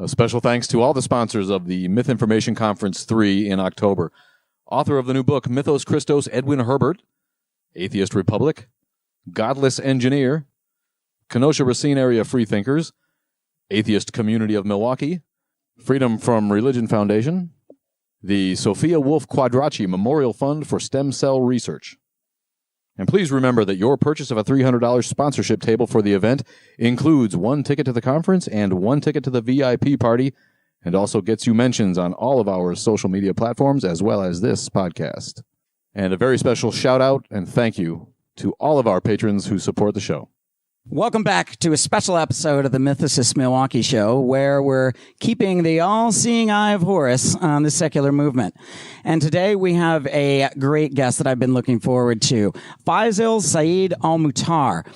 A special thanks to all the sponsors of the Myth Information Conference 3 in October. Author of the new book, Mythos Christos, Edwin Herbert, Atheist Republic, Godless Engineer, Kenosha Racine Area Freethinkers, Atheist Community of Milwaukee, Freedom from Religion Foundation, the Sophia Wolf Quadracci Memorial Fund for Stem Cell Research. And please remember that your purchase of a $300 sponsorship table for the event includes 1 ticket to the conference and 1 ticket to the VIP party, and also gets you mentions on all of our social media platforms as well as this podcast. And a very special shout out and thank you to all of our patrons who support the show. Welcome back to a special episode of the Mythicist Milwaukee Show, where we're keeping the all-seeing eye of Horus on the secular movement. And today we have a great guest that I've been looking forward to, Faisal Saeed Al Mutar.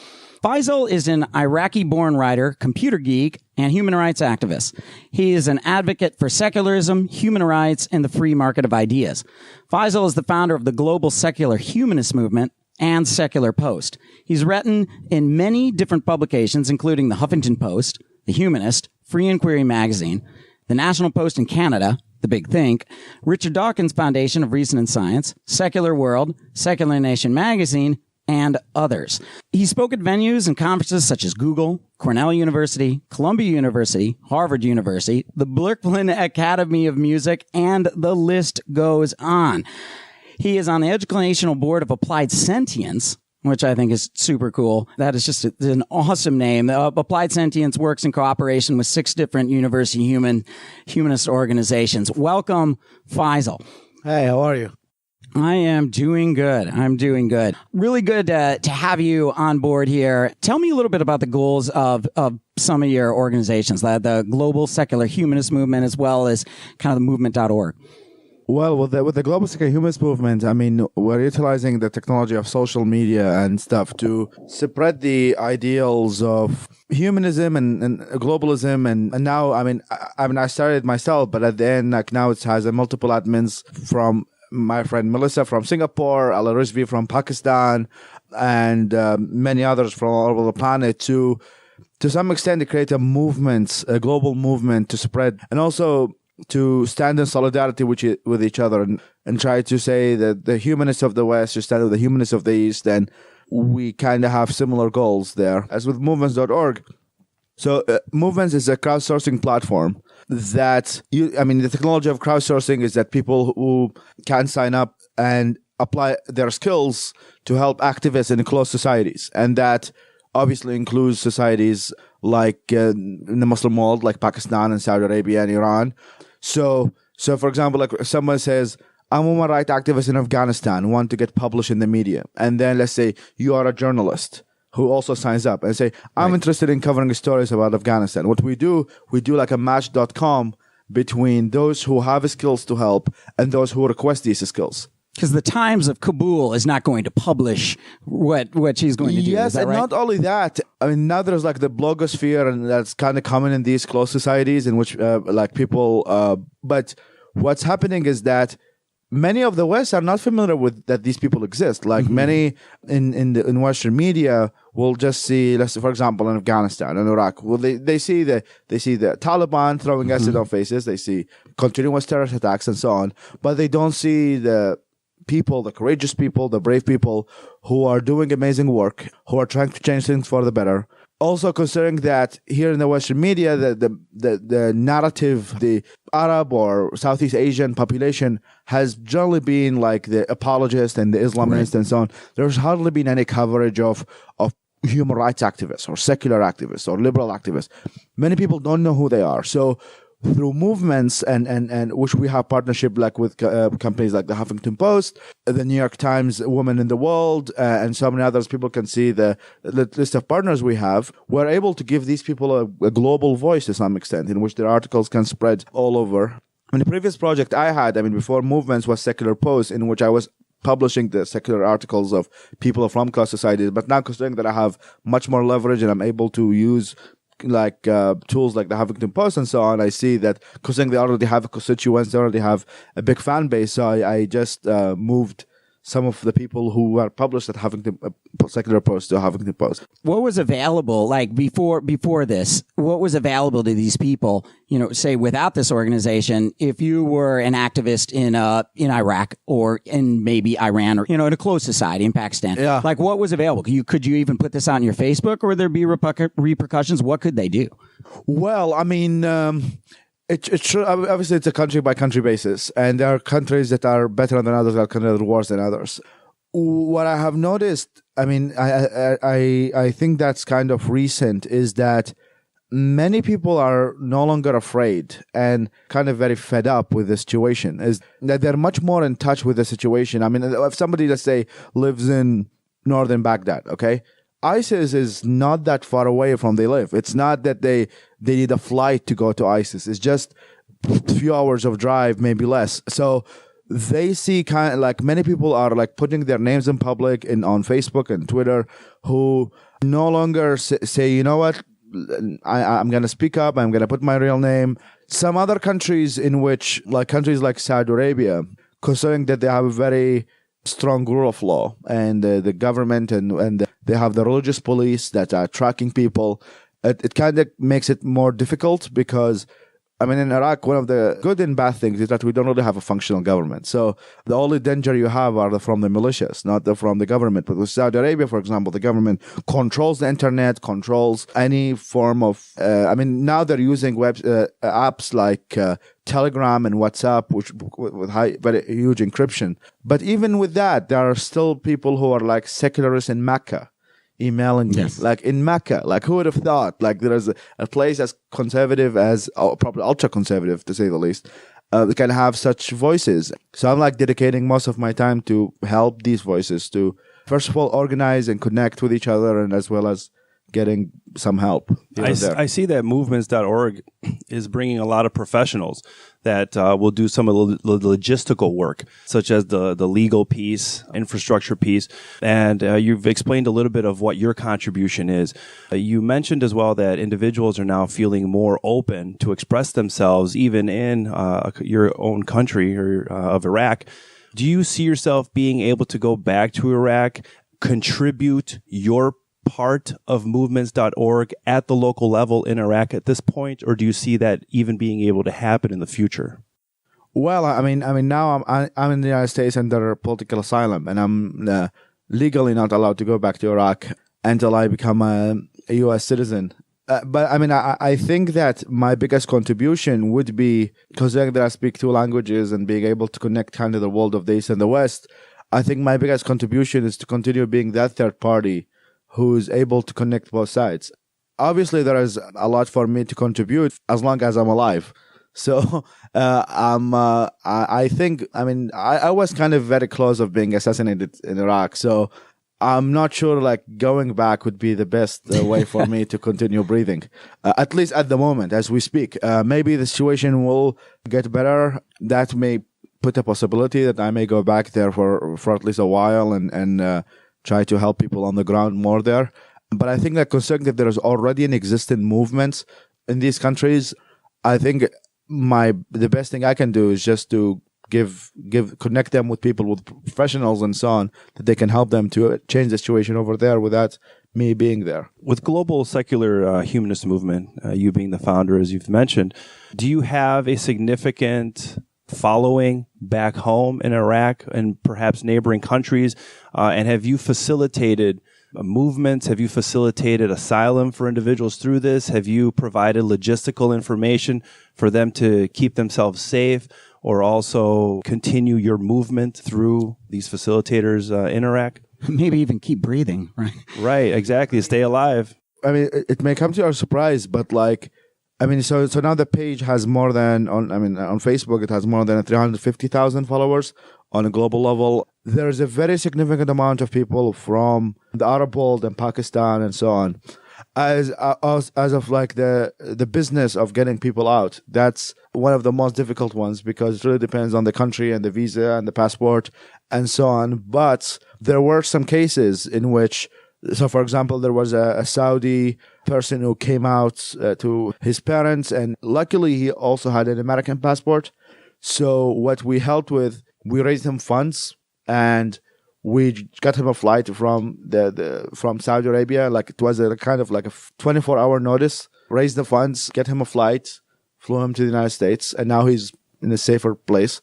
Faisal is an Iraqi-born writer, computer geek, and human rights activist. He is an advocate for secularism, human rights, and the free market of ideas. Faisal is the founder of the global secular humanist movement and Secular Post. He's written in many different publications, including the Huffington Post, the Humanist, Free Inquiry Magazine, the National Post in Canada, The Big Think, Richard Dawkins Foundation of Reason and Science, Secular World, Secular Nation Magazine, and others. He spoke at venues and conferences such as Google, Cornell University, Columbia University, Harvard University, the Berkman Academy of Music, and the list goes on. He is on the educational board of Applied Sentience, which I think is super cool. That is just an awesome name. Applied Sentience works in cooperation with 6 different university humanist organizations. Welcome, Faisal. Hey, how are you? I am doing good. Really good to have you on board here. Tell me a little bit about the goals of some of your organizations, the Global Secular Humanist Movement, as well as kind of the movement.org. Well, with the global secular humanist movement, I mean, we're utilizing the technology of social media and stuff to spread the ideals of humanism and globalism. And now, I started myself, but at the end, like now it has multiple admins from my friend Melissa from Singapore, Ala Rizvi from Pakistan, and many others from all over the planet to some extent to create a movement, a global movement to spread, and also to stand in solidarity with each other and try to say that the humanists of the West should stand with the humanists of the East, and we kind of have similar goals there. As with movements.org, so Movements is a crowdsourcing platform that the technology of crowdsourcing is that people who can sign up and apply their skills to help activists in closed societies, and that obviously includes societies like in the Muslim world, like Pakistan and Saudi Arabia and Iran. So for example, like if someone says, I'm a human rights activist in Afghanistan, want to get published in the media. And then let's say you are a journalist who also signs up and say, I'm interested in covering stories about Afghanistan. What we do like a match.com between those who have skills to help and those who request these skills. Because the Times of Kabul is not going to publish what she's going to do. Yes, and not only that. I mean, now there's like the blogosphere, and that's kind of common in these closed societies in which people. But what's happening is that many of the West are not familiar with that these people exist. Like many in Western media will just see, let's say, for example, in Afghanistan and Iraq, well, they see the Taliban throwing acid on faces. They see continuous terrorist attacks and so on, but they don't see the people, the courageous people, the brave people who are doing amazing work, who are trying to change things for the better. Also considering that here in the Western media, the narrative, the Arab or Southeast Asian population has generally been like the apologist and the Islamist and so on. There's hardly been any coverage of human rights activists or secular activists or liberal activists. Many people don't know who they are. So through movements and which we have partnership like with companies like the Huffington Post, the New York Times, Women in the World, and so many others. People can see the list of partners we have. We're able to give these people a global voice to some extent, in which their articles can spread all over. In the previous project I had, before Movements, was Secular Post, in which I was publishing the secular articles of people from closed societies. But now, considering that I have much more leverage and I'm able to use like tools like the Huffington Post and so on, I see that considering they already have a constituents, they already have a big fan base. So I just moved some of the people who were published at Huffington, Secular Post to Huffington Post. What was available, like before this, what was available to these people, say without this organization, if you were an activist in Iraq or in maybe Iran or, in a closed society in Pakistan? Yeah. Like what was available? Could you even put this out on your Facebook, or would there be repercussions? What could they do? Well, I mean, obviously it's a country by country basis, and there are countries that are better than others, there are countries that are worse than others. What I have noticed, I mean, I think that's kind of recent, is that many people are no longer afraid and kind of very fed up with the situation. Is that they're much more in touch with the situation. I mean, if somebody, let's say, lives in northern Baghdad, okay? ISIS is not that far away from they live. It's not that they need a flight to go to ISIS. It's just a few hours of drive, maybe less. So they see kind of like many people are like putting their names in public on Facebook and Twitter, who no longer say, you know what, I'm going to speak up. I'm going to put my real name. Some other countries in which, like countries like Saudi Arabia, considering that they have a very strong rule of law, and the government and they have the religious police that are tracking people, it kind of makes it more difficult, because I mean, in Iraq, one of the good and bad things is that we don't really have a functional government. So the only danger you have are from the militias, not from the government. But with Saudi Arabia, for example, the government controls the internet, controls any form of, now they're using apps like Telegram and WhatsApp, which with very huge encryption. But even with that, there are still people who are like secularists in Mecca, emailing me, like in Mecca. Like, who would have thought? Like, there is a place as conservative as, probably ultra conservative to say the least, can have such voices. So I'm like dedicating most of my time to help these voices to, first of all, organize and connect with each other, and as well as getting some help. I see that movements.org is bringing a lot of professionals that will do some of the logistical work, such as the legal piece, infrastructure piece. And you've explained a little bit of what your contribution is. You mentioned as well that individuals are now feeling more open to express themselves, even in your own country of Iraq. Do you see yourself being able to go back to Iraq, contribute your part of movements.org at the local level in Iraq at this point, or do you see that even being able to happen in the future? Well, I mean, now I'm in the United States under political asylum, and I'm legally not allowed to go back to Iraq until I become a U.S. citizen. But I mean, I think that my biggest contribution would be, considering that I speak two languages and being able to connect kind of the world of the East and the West, I think my biggest contribution is to continue being that third party who's able to connect both sides. Obviously, there is a lot for me to contribute as long as I'm alive. So I think, I was kind of very close of being assassinated in Iraq. So I'm not sure like going back would be the best way for me to continue breathing, at least at the moment as we speak. Maybe the situation will get better. That may put a possibility that I may go back there for at least a while and try to help people on the ground more there. But I think that considering that there is already an existing movement in these countries, I think the best thing I can do is just to connect them with people, with professionals and so on, that they can help them to change the situation over there without me being there. With Global Secular Humanist Movement, you being the founder, as you've mentioned, do you have a significant following back home in Iraq and perhaps neighboring countries? And have you facilitated movements? Have you facilitated asylum for individuals through this? Have you provided logistical information for them to keep themselves safe, or also continue your movement through these facilitators in Iraq? Maybe even keep breathing, right? Right, exactly. Stay alive. I mean, it may come to your surprise, but like, so now the page has more than, on Facebook, it has more than 350,000 followers on a global level. There's a very significant amount of people from the Arab world and Pakistan and so on. As of like the business of getting people out, that's one of the most difficult ones, because it really depends on the country and the visa and the passport and so on. But there were some cases in which, so for example, there was a Saudi person who came out to his parents, and luckily he also had an American passport. So what we helped with, we raised him funds, and we got him a flight from from Saudi Arabia. Like it was a kind of like a 24-hour notice. Raised the funds, get him a flight, flew him to the United States, and now he's in a safer place.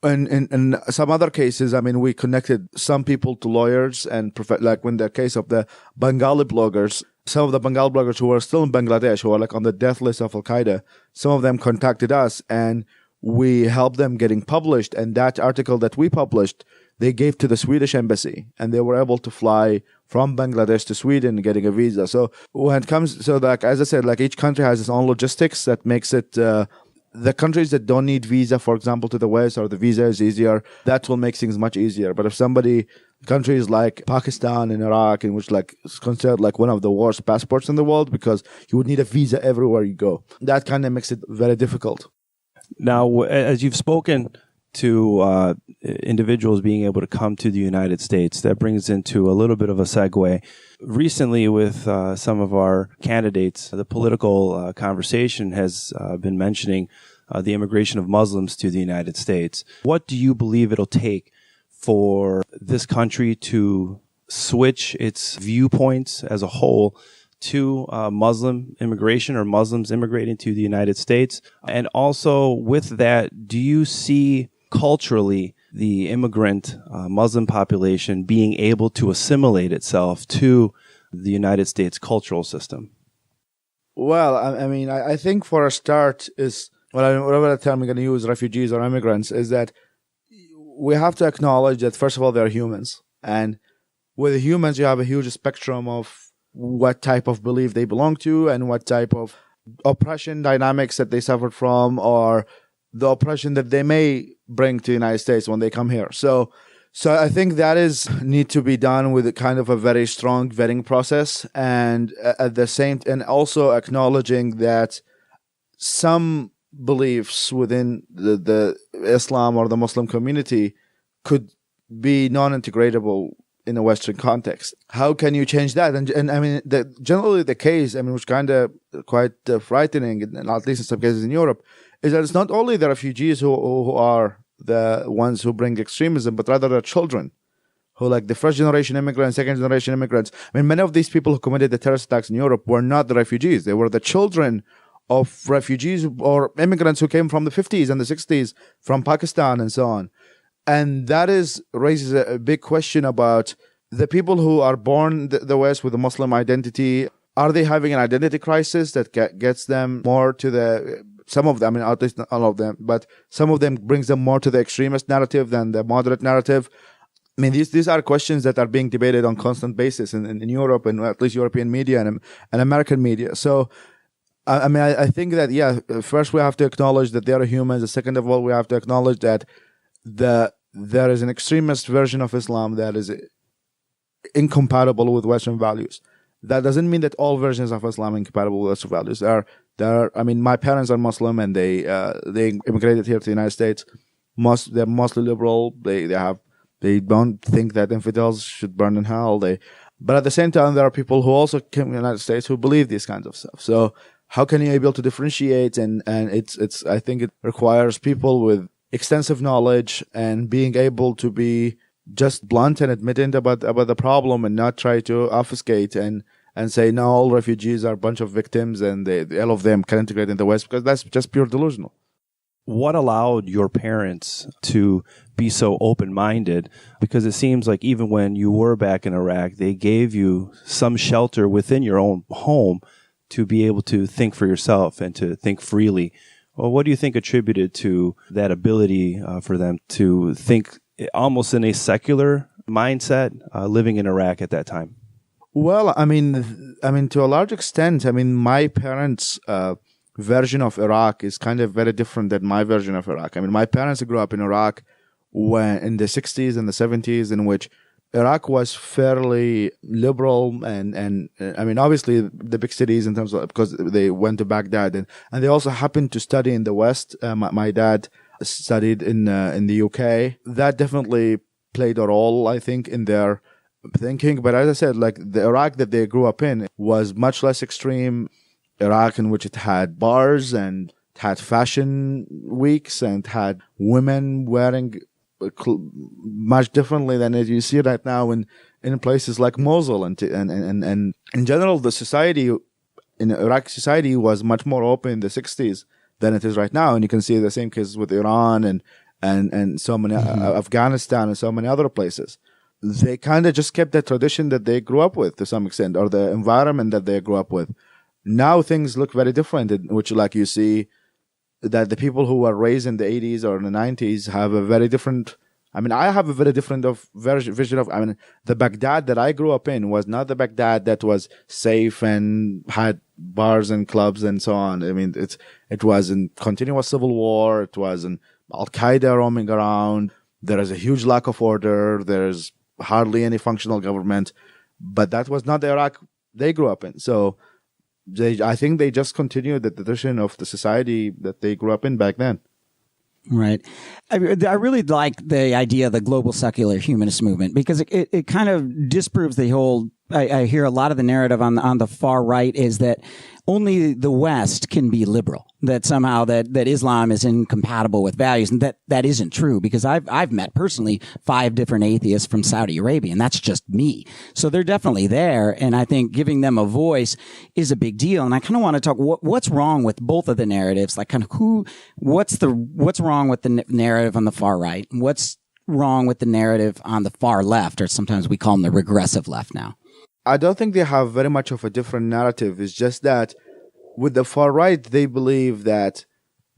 And in some other cases, I mean, we connected some people to lawyers and like in the case of the Bengali bloggers, some of the Bengali bloggers who are still in Bangladesh, who are like on the death list of Al-Qaeda, some of them contacted us and we helped them getting published. And that article that we published, they gave to the Swedish embassy and they were able to fly from Bangladesh to Sweden getting a visa. So when it comes, so like, as I said, like each country has its own logistics that makes it, the countries that don't need visa, for example, to the West, or the visa is easier, that will make things much easier. But if countries like Pakistan and Iraq, in which like is considered like one of the worst passports in the world because you would need a visa everywhere you go, that kind of makes it very difficult. Now, as you've spoken to individuals being able to come to the United States, that brings into a little bit of a segue. Recently, with some of our candidates, the political conversation has been mentioning the immigration of Muslims to the United States. What do you believe it'll take for this country to switch its viewpoints as a whole to Muslim immigration or Muslims immigrating to the United States? And also with that, do you see culturally the immigrant Muslim population being able to assimilate itself to the United States cultural system? Well, I mean, I think for a start is, whatever term we're going to use, refugees or immigrants, is that we have to acknowledge that, first of all, they're humans. And with humans, you have a huge spectrum of what type of belief they belong to and what type of oppression dynamics that they suffered from, or the oppression that they may bring to the United States when they come here. So I think that need to be done with a kind of a very strong vetting process, and at the same, and also acknowledging that some beliefs within the Islam or the Muslim community could be non-integratable in a Western context. How can you change that? And I mean, generally the case, I mean, which kind of quite frightening, and at least in some cases in Europe, is that it's not only the refugees who are the ones who bring extremism, but rather the children who, like the first generation immigrants, second generation immigrants. I mean, many of these people who committed the terrorist attacks in Europe were not the refugees. They were the children of refugees or immigrants who came from the 50s and the 60s from Pakistan and so on. And that raises a big question about the people who are born the West with a Muslim identity. Are they having an identity crisis that gets them more to some of them, I mean, at least not all of them, but some of them brings them more to the extremist narrative than the moderate narrative? I mean, these are questions that are being debated on constant basis in Europe, and at least European media and American media. So, I mean, I think that, yeah, first we have to acknowledge that they are humans. Second of all, we have to acknowledge that there is an extremist version of Islam that is incompatible with Western values. That doesn't mean that all versions of Islam are incompatible with Western values. I mean, my parents are Muslim and they immigrated here to the United States. They're mostly liberal. They don't think that infidels should burn in hell. But at the same time, there are people who also came to the United States who believe these kinds of stuff. So how can you be able to differentiate? And I think it requires people with extensive knowledge and being able to be just blunt and admitting about the problem, and not try to obfuscate and say, no, all refugees are a bunch of victims and all of them can integrate in the West, because that's just pure delusional. What allowed your parents to be so open-minded? Because it seems like even when you were back in Iraq, they gave you some shelter within your own home to be able to think for yourself and to think freely. Well, what do you think attributed to that ability for them to think almost in a secular mindset living in Iraq at that time? Well, I mean, to a large extent, I mean, my parents' version of Iraq is kind of very different than my version of Iraq. I mean, my parents grew up in Iraq in the 60s and the 70s, in which Iraq was fairly liberal, and I mean, obviously the big cities in terms of, because they went to Baghdad, and they also happened to study in the West. My dad studied in the UK. That definitely played a role, I think, in their thinking. But as I said, like the Iraq that they grew up in was much less extreme. Iraq in which it had bars and it had fashion weeks and had women wearing much differently than you see right now in places like Mosul, and in general, the society in Iraqi society was much more open in the 60s than it is right now, and you can see the same cases with Iran and so many Afghanistan and so many other places. They kind of just kept the tradition that they grew up with to some extent, or the environment that they grew up with. Now things look very different, in which like you see that the people who were raised in the 80s or in the 90s have a very different. I mean, I have a very different vision of. I mean, the Baghdad that I grew up in was not the Baghdad that was safe and had bars and clubs and so on. I mean, it was in continuous civil war. It was in Al Qaeda roaming around. There is a huge lack of order. There's hardly any functional government. But that was not the Iraq they grew up in. So I think they just continued the tradition of the society that they grew up in back then. Right. I really like the idea of the global secular humanist movement, because it kind of disproves the whole. I hear a lot of the narrative on the far right is that only the West can be liberal, that somehow that Islam is incompatible with values, and that isn't true, because I've met personally 5 different atheists from Saudi Arabia, and that's just me. So they're definitely there, and I think giving them a voice is a big deal. And I kind of want to talk what's wrong with both of the narratives, like kind of what's wrong with the narrative on the far right, and what's wrong with the narrative on the far left, or sometimes we call them the regressive left now. I don't think they have very much of a different narrative. It's just that with the far right, they believe that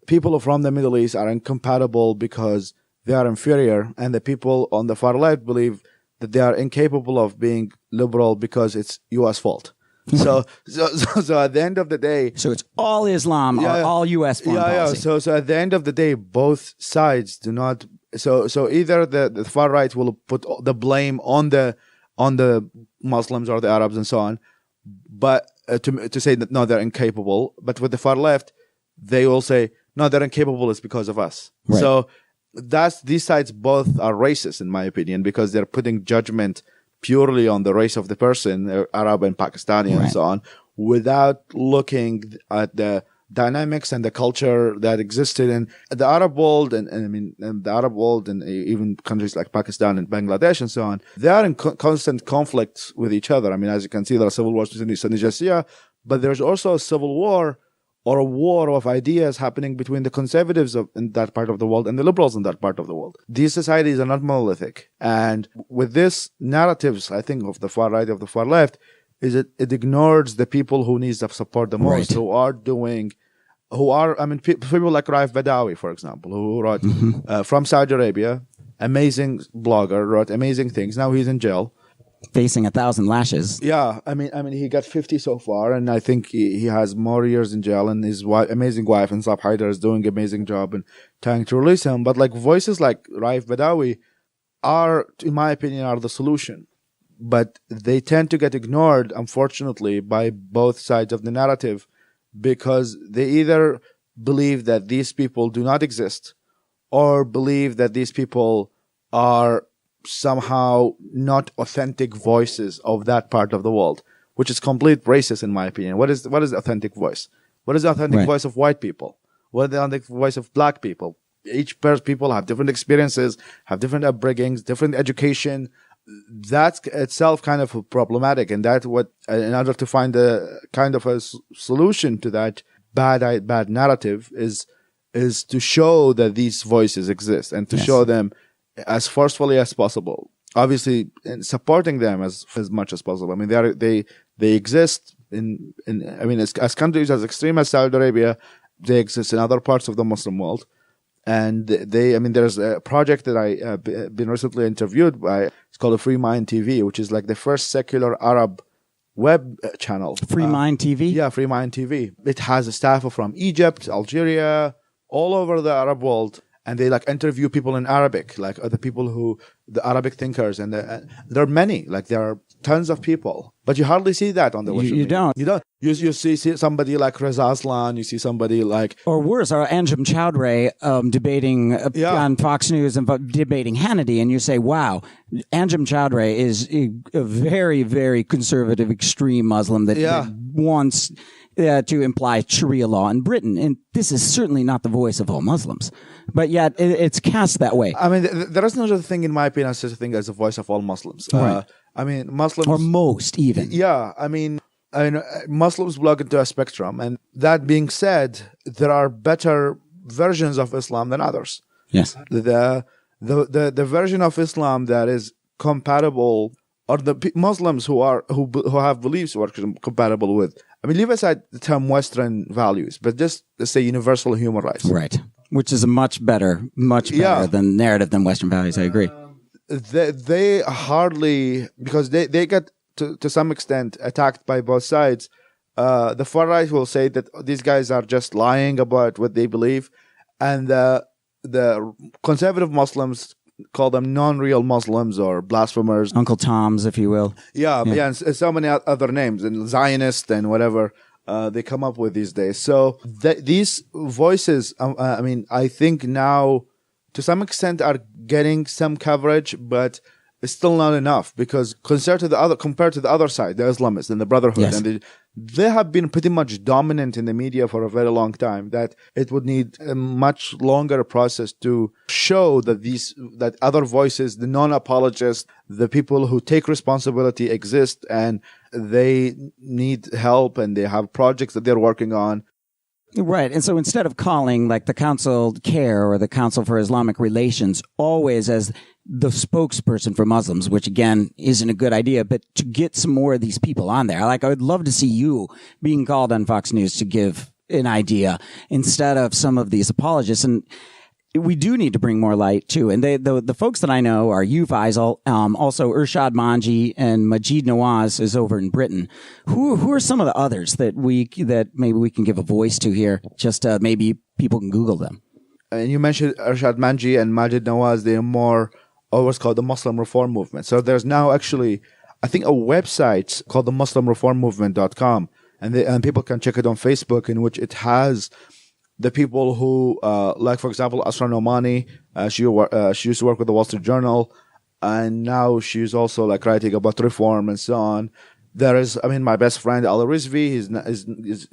people from the Middle East are incompatible because they are inferior, and the people on the far left believe that they are incapable of being liberal because it's U.S. fault. So at the end of the day, so it's all Islam or all U.S. foreign policy. So at the end of the day, both sides do not. So either the far right will put the blame on the Muslims or the Arabs and so on, but to say that no, they're incapable. But with the far left, they will say no, they're incapable. It's because of us. Right. So these sides both are racist, in my opinion, because they're putting judgment purely on the race of the person, Arab and Pakistani and so on, without looking at the dynamics and the culture that existed in the Arab world, and the Arab world, and even countries like Pakistan and Bangladesh and so on. They are in constant conflict with each other. I mean, as you can see, there are civil wars between Sunni Shia, but there's also a civil war or a war of ideas happening between the conservatives in that part of the world and the liberals in that part of the world. These societies are not monolithic, and with this narratives, I think, of the far right, of the far left, is it ignores the people who need the support the most, people like Raif Badawi, for example, who wrote from Saudi Arabia, amazing blogger, wrote amazing things. Now he's in jail, facing 1,000 lashes. Yeah, I mean, he got 50 so far, and I think he has more years in jail. And his amazing wife, Insaf Haidar, is doing an amazing job in trying to release him. But like voices like Raif Badawi are, in my opinion, are the solution. But they tend to get ignored, unfortunately, by both sides of the narrative, because they either believe that these people do not exist, or believe that these people are somehow not authentic voices of that part of the world, which is complete racist, in my opinion. What is the authentic voice? What is the authentic voice of white people? What is the authentic voice of black people? Each people have different experiences, have different upbringings, different education. That's itself kind of problematic, and that's what, in order to find a kind of a solution to that bad narrative, is to show that these voices exist, and to show them as forcefully as possible. Obviously, and supporting them as much as possible. I mean, they exist in as countries as extreme as Saudi Arabia. They exist in other parts of the Muslim world. And there's a project that I been recently interviewed by. It's called Free Mind TV, which is like the first secular Arab web channel. Free Mind TV? Yeah, Free Mind TV. It has a staff from Egypt, Algeria, all over the Arab world. And they interview people in Arabic, the Arabic thinkers. And there are many, there are tons of people. But you hardly see that on the Western media. Don't. You don't. You see somebody like Reza Aslan. You see somebody like... Or worse, Anjem Choudhury debating on Fox News and debating Hannity. And you say, wow, Anjem Choudhury is a very, very conservative, extreme Muslim that wants... to imply Sharia law in Britain. And this is certainly not the voice of all Muslims. But yet it's cast that way. I mean, there is no such thing, in my opinion, as such a thing as the voice of all Muslims. Right. I mean, Muslims... Or most, even. Yeah, I mean, Muslims belong into a spectrum. And that being said, there are better versions of Islam than others. Yes. The version of Islam that is compatible, or the Muslims who have beliefs who are compatible with, I mean, leave aside the term Western values, but just let's say universal human rights. Right. Which is a much better than narrative than Western values. I agree. They hardly, because they get to some extent attacked by both sides. The far right will say that these guys are just lying about what they believe, and the conservative Muslims call them non-real Muslims or blasphemers, Uncle Toms, if you will. Yeah, and so many other names, and Zionist and whatever they come up with these days. So these voices, I mean, I think now to some extent are getting some coverage, but it's still not enough, because compared to the other side, the Islamists and the Brotherhood, yes. and they have been pretty much dominant in the media for a very long time, that it would need a much longer process to show that other voices, the non-apologists, the people who take responsibility exist, and they need help, and they have projects that they're working on. Right. And so instead of calling like the Council CARE or the Council for Islamic Relations always as the spokesperson for Muslims, which again isn't a good idea, but to get some more of these people on there, like I would love to see you being called on Fox News to give an idea instead of some of these apologists. And we do need to bring more light too. And the folks that I know are you, Faisal, also Irshad Manji and Majid Nawaz is over in Britain. Who are some of the others that maybe we can give a voice to here? Just maybe people can Google them. And you mentioned Irshad Manji and Majid Nawaz. They're more what's called the Muslim Reform Movement. So there's now actually, I think, a website called the MuslimReformMovement.com, and people can check it on Facebook, in which it has the people who, like, for example, Asra Nomani, she used to work with the Wall Street Journal, and now she's also like writing about reform and so on. There is, I mean, my best friend Al Rizvi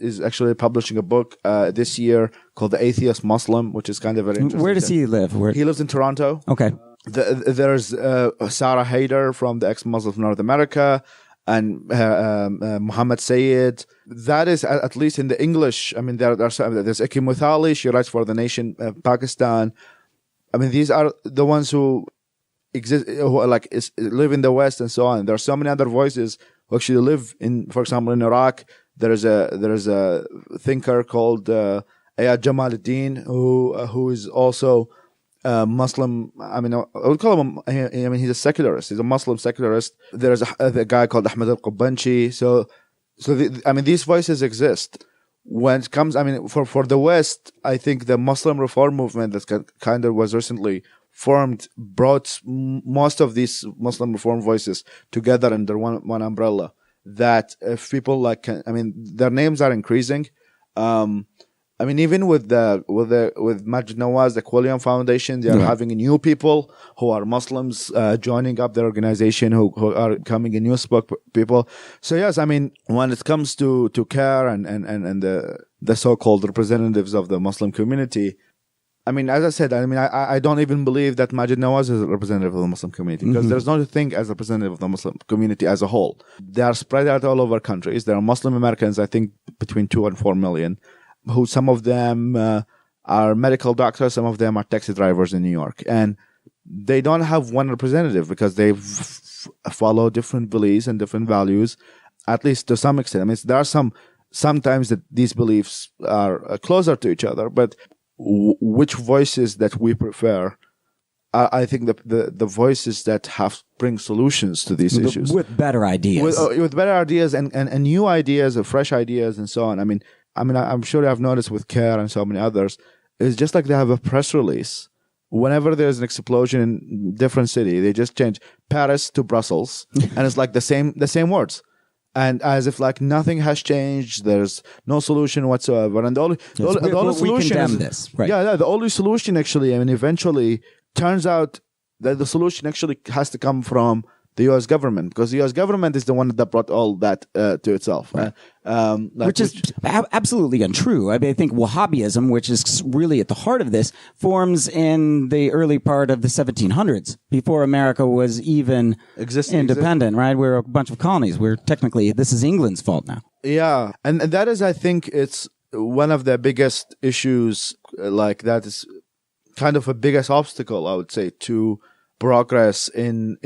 is actually publishing a book this year called The Atheist Muslim, which is kind of very interesting. Where does he live? He lives in Toronto. Okay. There's Sarah Haider from the Ex-Muslims of North America, and Muhammad Sayed. That is at least in the English. I mean, there's Iki Muthali. She writes for The Nation, Pakistan. I mean, these are the ones who exist, who are live in the West and so on. There are so many other voices who actually live in, for example, in Iraq. There is a thinker called Ayad Jamaluddin who is also Muslim. I mean, I would call him. I mean, he's a secularist. He's a Muslim secularist. There's a guy called Ahmed al-Qubanchi. So I mean, these voices exist. When it comes, I mean, for the West, I think the Muslim Reform Movement that kind of was recently formed brought most of these Muslim Reform voices together under one umbrella. That if people I mean, their names are increasing. I mean, even with Majid Nawaz, the Quilliam Foundation, they are having new people who are Muslims joining up their organization, who are becoming a new spokespeople. So yes, I mean, when it comes to CARE and the so-called representatives of the Muslim community, I mean, as I said, I mean, I don't even believe that Majid Nawaz is a representative of the Muslim community, because there's no thing as a representative of the Muslim community as a whole. They are spread out all over countries. There are Muslim Americans, I think, between 2 and 4 million. Who some of them are medical doctors, some of them are taxi drivers in New York, and they don't have one representative because they follow different beliefs and different values, at least to some extent. I mean, there are sometimes that these beliefs are closer to each other, but which voices that we prefer? I think the voices that bring solutions to these issues with better ideas, with better ideas and new ideas, fresh ideas, and so on. I mean, I'm sure I've noticed with CARE and so many others, it's just like they have a press release. Whenever there's an explosion in different city, they just change Paris to Brussels, and it's like the same words, and as if like nothing has changed. There's no solution whatsoever, and the only solution is this, right? Yeah, the only solution actually, I mean, eventually turns out that the solution actually has to come from the U.S. government, because the U.S. government is the one that brought all that to itself. Which is absolutely untrue. I mean, I think Wahhabism, which is really at the heart of this, forms in the early part of the 1700s, before America was even independent, right? We're a bunch of colonies. This is England's fault now. Yeah, and that is, I think, it's one of the biggest issues, like that is kind of a biggest obstacle, I would say, to progress in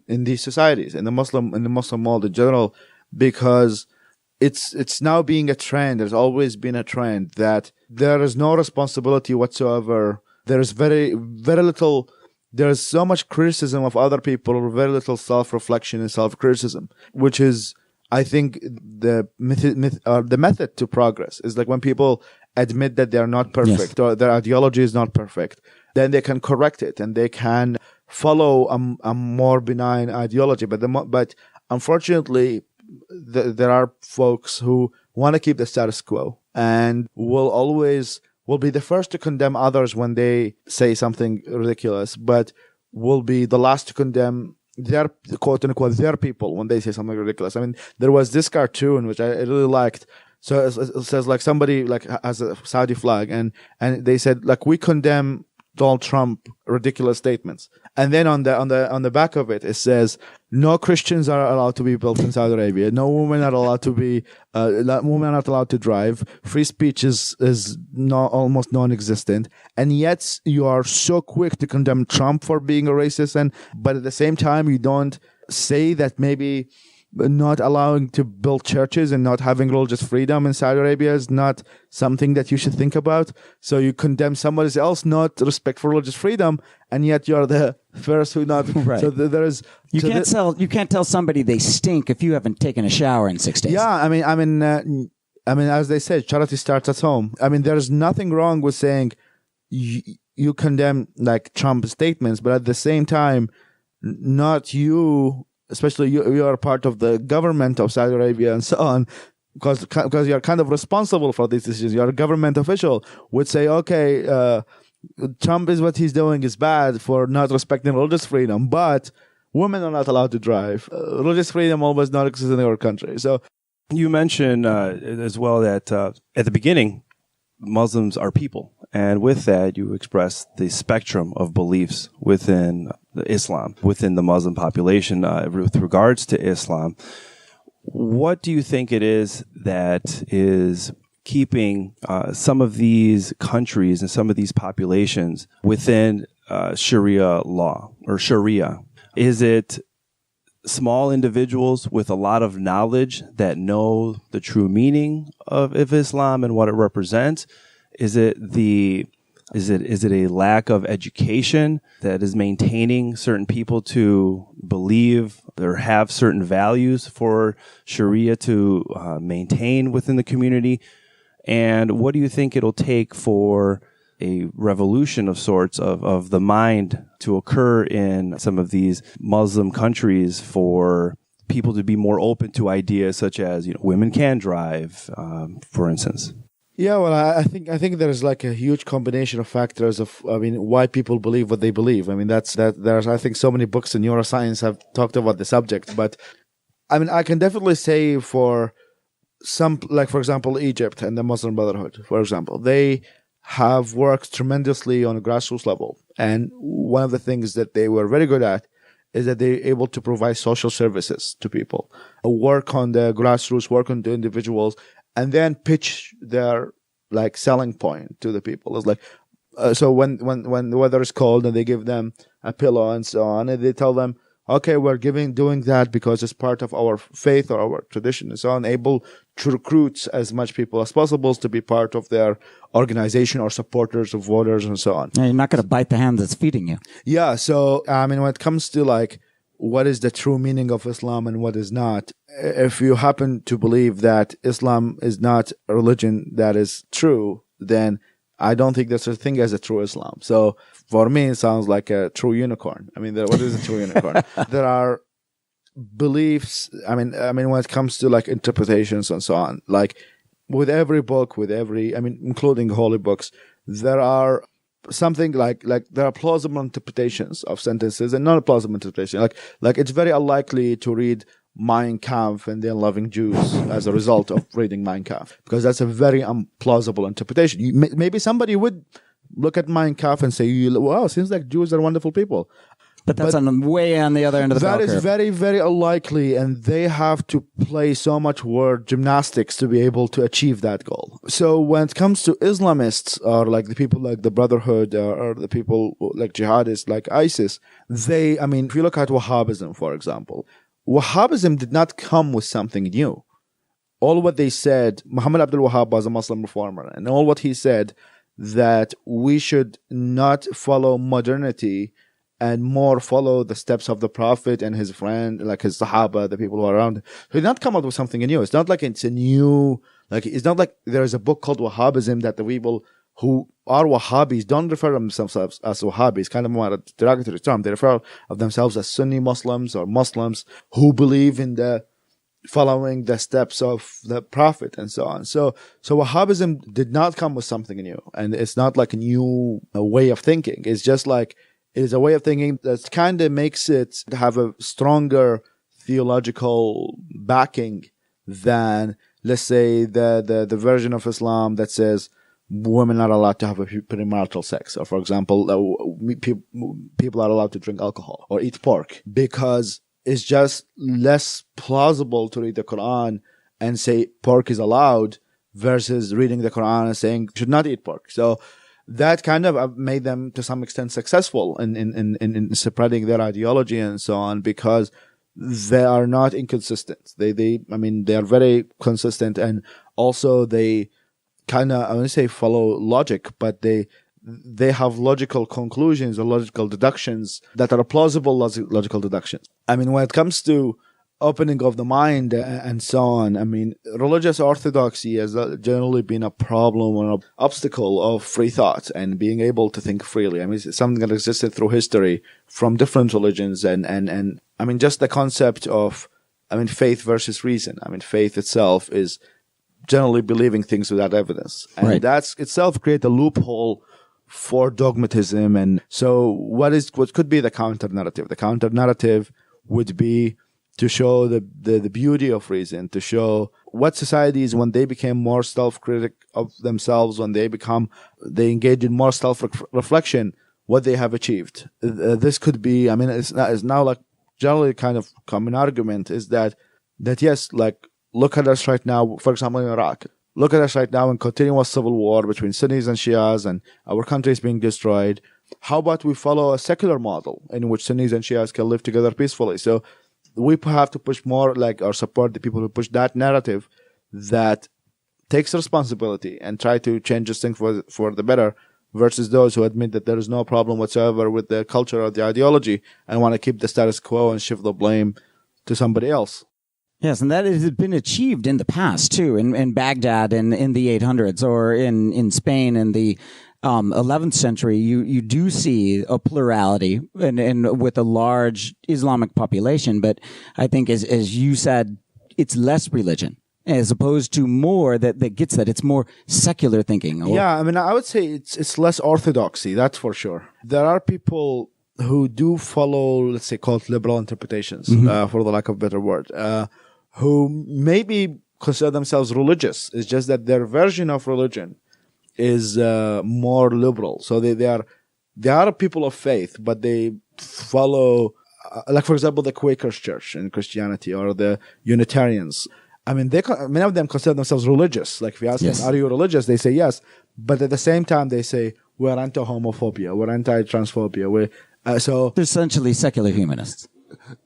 these societies, in the Muslim world in general, because it's now being a trend. There's always been a trend that there is no responsibility whatsoever. There's very little. There's so much criticism of other people, very little self-reflection and self-criticism, which is, I think, the method to progress is like when people admit that they are not perfect, or their ideology is not perfect, then they can correct it and they can follow a more benign ideology. But unfortunately, there are folks who want to keep the status quo and will be the first to condemn others when they say something ridiculous, but will be the last to condemn their quote unquote their people when they say something ridiculous. I mean, there was this cartoon which I really liked. So it says like somebody like has a Saudi flag and they said like, we condemn Donald Trump ridiculous statements. And then on the back of it, it says, no Christians are allowed to be built in Saudi Arabia. No women are allowed to be, women are not allowed to drive. Free speech is almost non-existent. And yet you are so quick to condemn Trump for being a racist. But at the same time, you don't say that maybe not allowing to build churches and not having religious freedom in Saudi Arabia is not something that you should think about. So you condemn somebody else not respect for religious freedom, and yet you're the first who not. Right. So there is. You can't tell somebody they stink if you haven't taken a shower in 6 days. Yeah, I mean, as they said, charity starts at home. I mean, there's nothing wrong with saying you condemn like Trump's statements, but at the same time, not you. Especially you are part of the government of Saudi Arabia and so on, because you're kind of responsible for these decisions. You're a government official, would say, okay, Trump is what he's doing is bad for not respecting religious freedom, but women are not allowed to drive. Religious freedom almost not exists in our country. So you mentioned as well that at the beginning, Muslims are people. And with that, you express the spectrum of beliefs within Islam, within the Muslim population with regards to Islam. What do you think it is that is keeping some of these countries and some of these populations within Sharia law or Sharia? Is it small individuals with a lot of knowledge that know the true meaning of Islam and what it represents? Is it a lack of education that is maintaining certain people to believe or have certain values for Sharia to maintain within the community? And what do you think it'll take for a revolution of sorts of the mind to occur in some of these Muslim countries for people to be more open to ideas such as, women can drive, for instance? Yeah, well, I think there's like a huge combination of factors of, why people believe what they believe. I mean, there's, I think so many books in neuroscience have talked about the subject, but I can definitely say for some, like, for example, Egypt and the Muslim Brotherhood, for example, they have worked tremendously on a grassroots level. And one of the things that they were very good at is that they're able to provide social services to people, work on the grassroots, work on the individuals, and then pitch their like selling point to the people. It's like, so when the weather is cold and they give them a pillow and so on, and they tell them, okay, we're doing that because it's part of our faith or our tradition and so on, able to recruit as much people as possible to be part of their organization or supporters of voters and so on. Yeah, you're not going to bite the hand that's feeding you. Yeah. So, when it comes to like, what is the true meaning of Islam and what is not? If you happen to believe that Islam is not a religion that is true, then I don't think there's such a thing as a true Islam. So for me, it sounds like a true unicorn. What is a true unicorn? There are beliefs. When it comes to like interpretations and so on, like with every book, including holy books, there are something like there are plausible interpretations of sentences and not a plausible interpretation. Like it's very unlikely to read Mein Kampf and then loving Jews as a result of reading Mein Kampf, because that's a very implausible interpretation. Maybe somebody would look at Mein Kampf and say, wow, seems like Jews are wonderful people. But that's way on the other end of the bell curve. That is very, very unlikely, and they have to play so much word gymnastics to be able to achieve that goal. So when it comes to Islamists, or like the people like the Brotherhood, or the people like jihadists, like ISIS, if you look at Wahhabism, for example, Wahhabism did not come with something new. All what they said, Muhammad Abdul Wahhab was a Muslim reformer, and all what he said, that we should not follow modernity and more follow the steps of the Prophet and his friend, like his Sahaba, the people who are around. So he did not come up with something new. It's not like it's a new, like, it's not like there is a book called Wahhabism that the people who are Wahhabis don't refer to themselves as Wahhabis, kind of more a derogatory term. They refer of themselves as Sunni Muslims or Muslims who believe in the following the steps of the Prophet and so on. So Wahhabism did not come with something new, and it's not like a new way of thinking. It's just like, it is a way of thinking that kind of makes it have a stronger theological backing than, let's say, the version of Islam that says women are allowed to have a premarital sex, or for example, people are allowed to drink alcohol or eat pork, because it's just less plausible to read the Quran and say pork is allowed versus reading the Quran and saying you should not eat pork. So that kind of made them to some extent successful in spreading their ideology and so on, because they are not inconsistent. They are very consistent, and also they kind of, I wouldn't say follow logic, but they have logical conclusions or logical deductions that are plausible logical deductions. When it comes to opening of the mind and so on, religious orthodoxy has generally been a problem or an obstacle of free thought and being able to think freely. It's something that existed through history from different religions, and just the concept of, faith versus reason. Faith itself is generally believing things without evidence, and right. That's itself create a loophole for dogmatism. And so what could be the counter narrative? The counter narrative would be to show the beauty of reason, to show what societies, when they became more self-critic of themselves, when they engage in more self-reflection, what they have achieved. This could be, it's now like generally kind of common argument is that yes, like, look at us right now, for example, in Iraq. Look at us right now in continuous civil war between Sunnis and Shias, and our country is being destroyed. How about we follow a secular model in which Sunnis and Shias can live together peacefully? So we have to push more, or support the people who push that narrative that takes responsibility and try to change this thing for the better, versus those who admit that there is no problem whatsoever with the culture or the ideology and want to keep the status quo and shift the blame to somebody else. Yes, and that has been achieved in the past, too, in Baghdad in the 800s, or in Spain in the 11th century. You do see a plurality and with a large Islamic population, but I think, as you said, it's less religion as opposed to more that gets that. It's more secular thinking. Yeah, I would say it's less orthodoxy, that's for sure. There are people who do follow, let's say, called liberal interpretations, for the lack of a better word, who maybe consider themselves religious. It's just that their version of religion is more liberal. So they are people of faith, but they follow, like, for example, the Quakers Church in Christianity, or the Unitarians. Many of them consider themselves religious. Like, if you ask them, are you religious? They say yes. But at the same time, they say, we're anti-homophobia, we're anti-transphobia. So they're essentially secular humanists.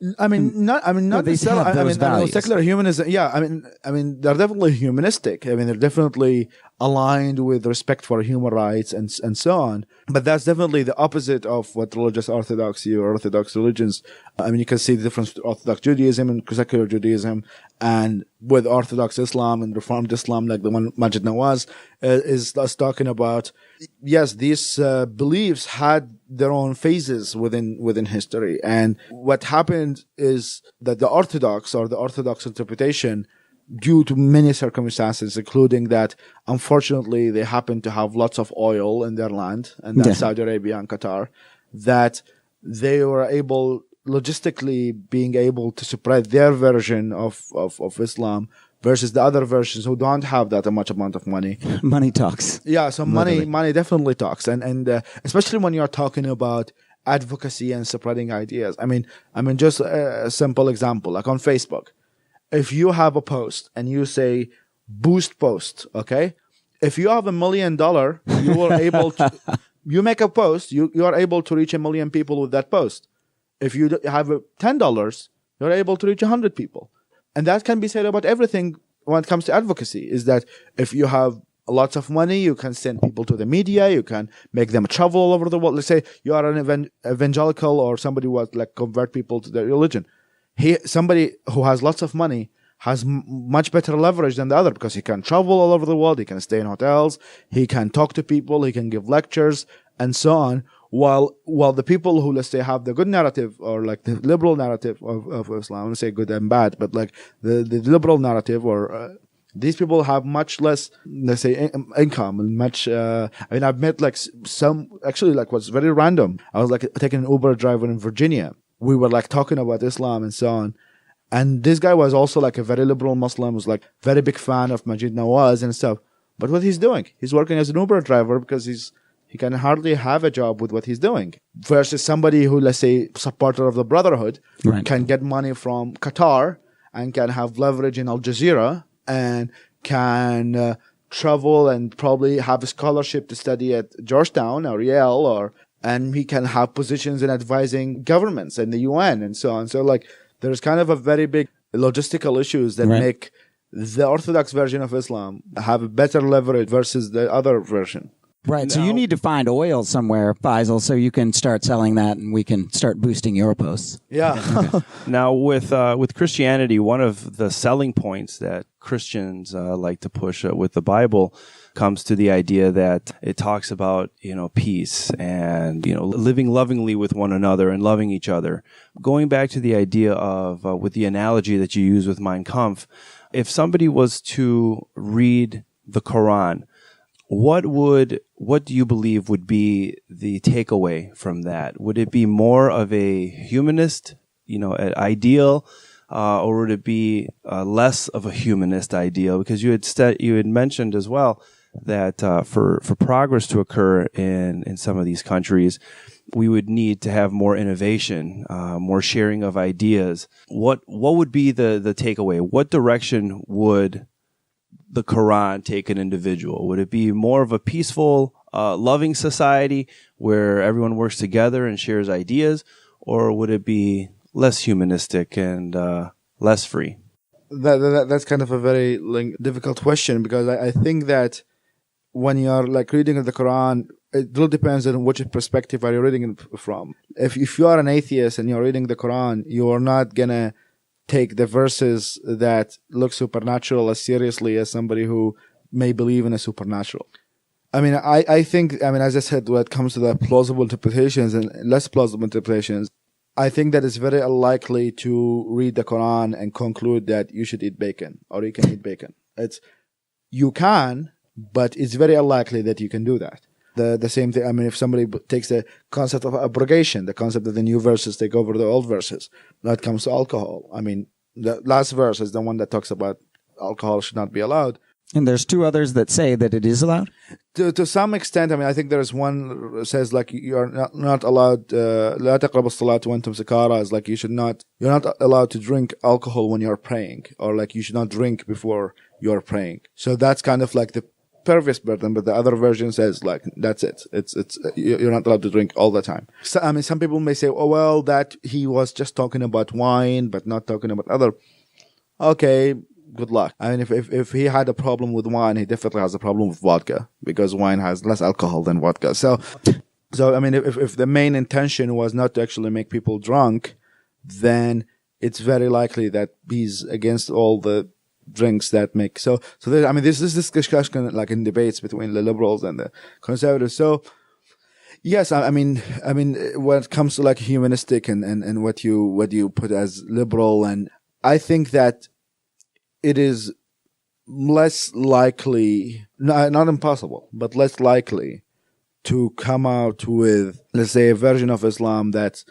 Not necessarily. Secular humanism. Yeah, they're definitely humanistic. They're definitely aligned with respect for human rights and so on. But that's definitely the opposite of what religious orthodoxy or orthodox religions. You can see the difference between Orthodox Judaism and secular Judaism, and with Orthodox Islam and Reformed Islam, like the one Majid Nawaz is talking about. Yes, these beliefs had their own phases within history, and what happened is that the Orthodox, or the Orthodox interpretation, due to many circumstances, including that, unfortunately, they happen to have lots of oil in their land, and that's Saudi Arabia and Qatar, that they were able, logistically being able to spread their version of Islam versus the other versions who don't have that much amount of money. Money talks. Yeah, so money definitely talks. And especially when you're talking about advocacy and spreading ideas. I mean, just a simple example, like on Facebook. If you have a post and you say boost post, okay? If you have $1 million, you are able to, you make a post, you are able to reach 1 million people with that post. If you have $10, you're able to reach 100 people. And that can be said about everything when it comes to advocacy, is that if you have lots of money, you can send people to the media, you can make them travel all over the world. Let's say you are an evangelical or somebody who wants like convert people to their religion. Somebody who has lots of money has much better leverage than the other because he can travel all over the world, he can stay in hotels, he can talk to people, he can give lectures, and so on. While the people who, let's say, have the good narrative or like the liberal narrative of Islam, I don't say good and bad, but like the liberal narrative or these people have much less, let's say, income and much. I mean, I've met like some actually like what's very random. I was like taking an Uber driver in Virginia. We were like talking about Islam and so on. And this guy was also like a very liberal Muslim, was like very big fan of Majid Nawaz and stuff. But what he's doing, he's working as an Uber driver because he can hardly have a job with what he's doing. Versus somebody who, let's say, supporter of the Brotherhood, can get money from Qatar and can have leverage in Al Jazeera and can travel and probably have a scholarship to study at Georgetown or Yale and he can have positions in advising governments and the UN and so on. So like there's kind of a very big logistical issues that make the Orthodox version of Islam have a better leverage versus the other version. Right. So you need to find oil somewhere, Faisal, so you can start selling that and we can start boosting your posts. Yeah. Now, with Christianity, one of the selling points that Christians like to push with the Bible comes to the idea that it talks about, peace and, living lovingly with one another and loving each other. Going back to the idea of, with the analogy that you use with Mein Kampf, if somebody was to read the Quran, what do you believe would be the takeaway from that? Would it be more of a humanist, ideal, or would it be less of a humanist ideal? Because you had mentioned as well that for progress to occur in some of these countries, we would need to have more innovation, more sharing of ideas. What would be the takeaway? What direction would the Quran take an individual? Would it be more of a peaceful, loving society where everyone works together and shares ideas, or would it be less humanistic and less free? That's kind of a very difficult question because I think that when you're like reading the Quran, it really depends on which perspective are you reading it from. If you are an atheist and you're reading the Quran, you are not gonna take the verses that look supernatural as seriously as somebody who may believe in a supernatural. I mean, I think, as I said, when it comes to the plausible interpretations and less plausible interpretations, I think that it's very unlikely to read the Quran and conclude that you should eat bacon or you can eat bacon. You can, but it's very unlikely that you can do that. The same thing, if somebody takes the concept of abrogation, the concept that the new verses take over the old verses, when it comes to alcohol. The last verse is the one that talks about alcohol should not be allowed. And there's two others that say that it is allowed? To some extent, I think there's one that says like you're not allowed, لا تقربوا الصلاة وأنتم سكارى, is like you're not allowed to drink alcohol when you're praying, or like you should not drink before you're praying. So that's kind of like the previous burden, but the other version says like that's it. It's you're not allowed to drink all the time. So, some people may say, oh well, that he was just talking about wine, but not talking about other. Okay, good luck. If he had a problem with wine, he definitely has a problem with vodka because wine has less alcohol than vodka. So if the main intention was not to actually make people drunk, then it's very likely that he's against all the drinks that make this is this discussion like in debates between the liberals and the conservatives. So yes, when it comes to like humanistic and what you put as liberal, and I think that it is less likely, not impossible, but less likely to come out with, let's say, a version of Islam that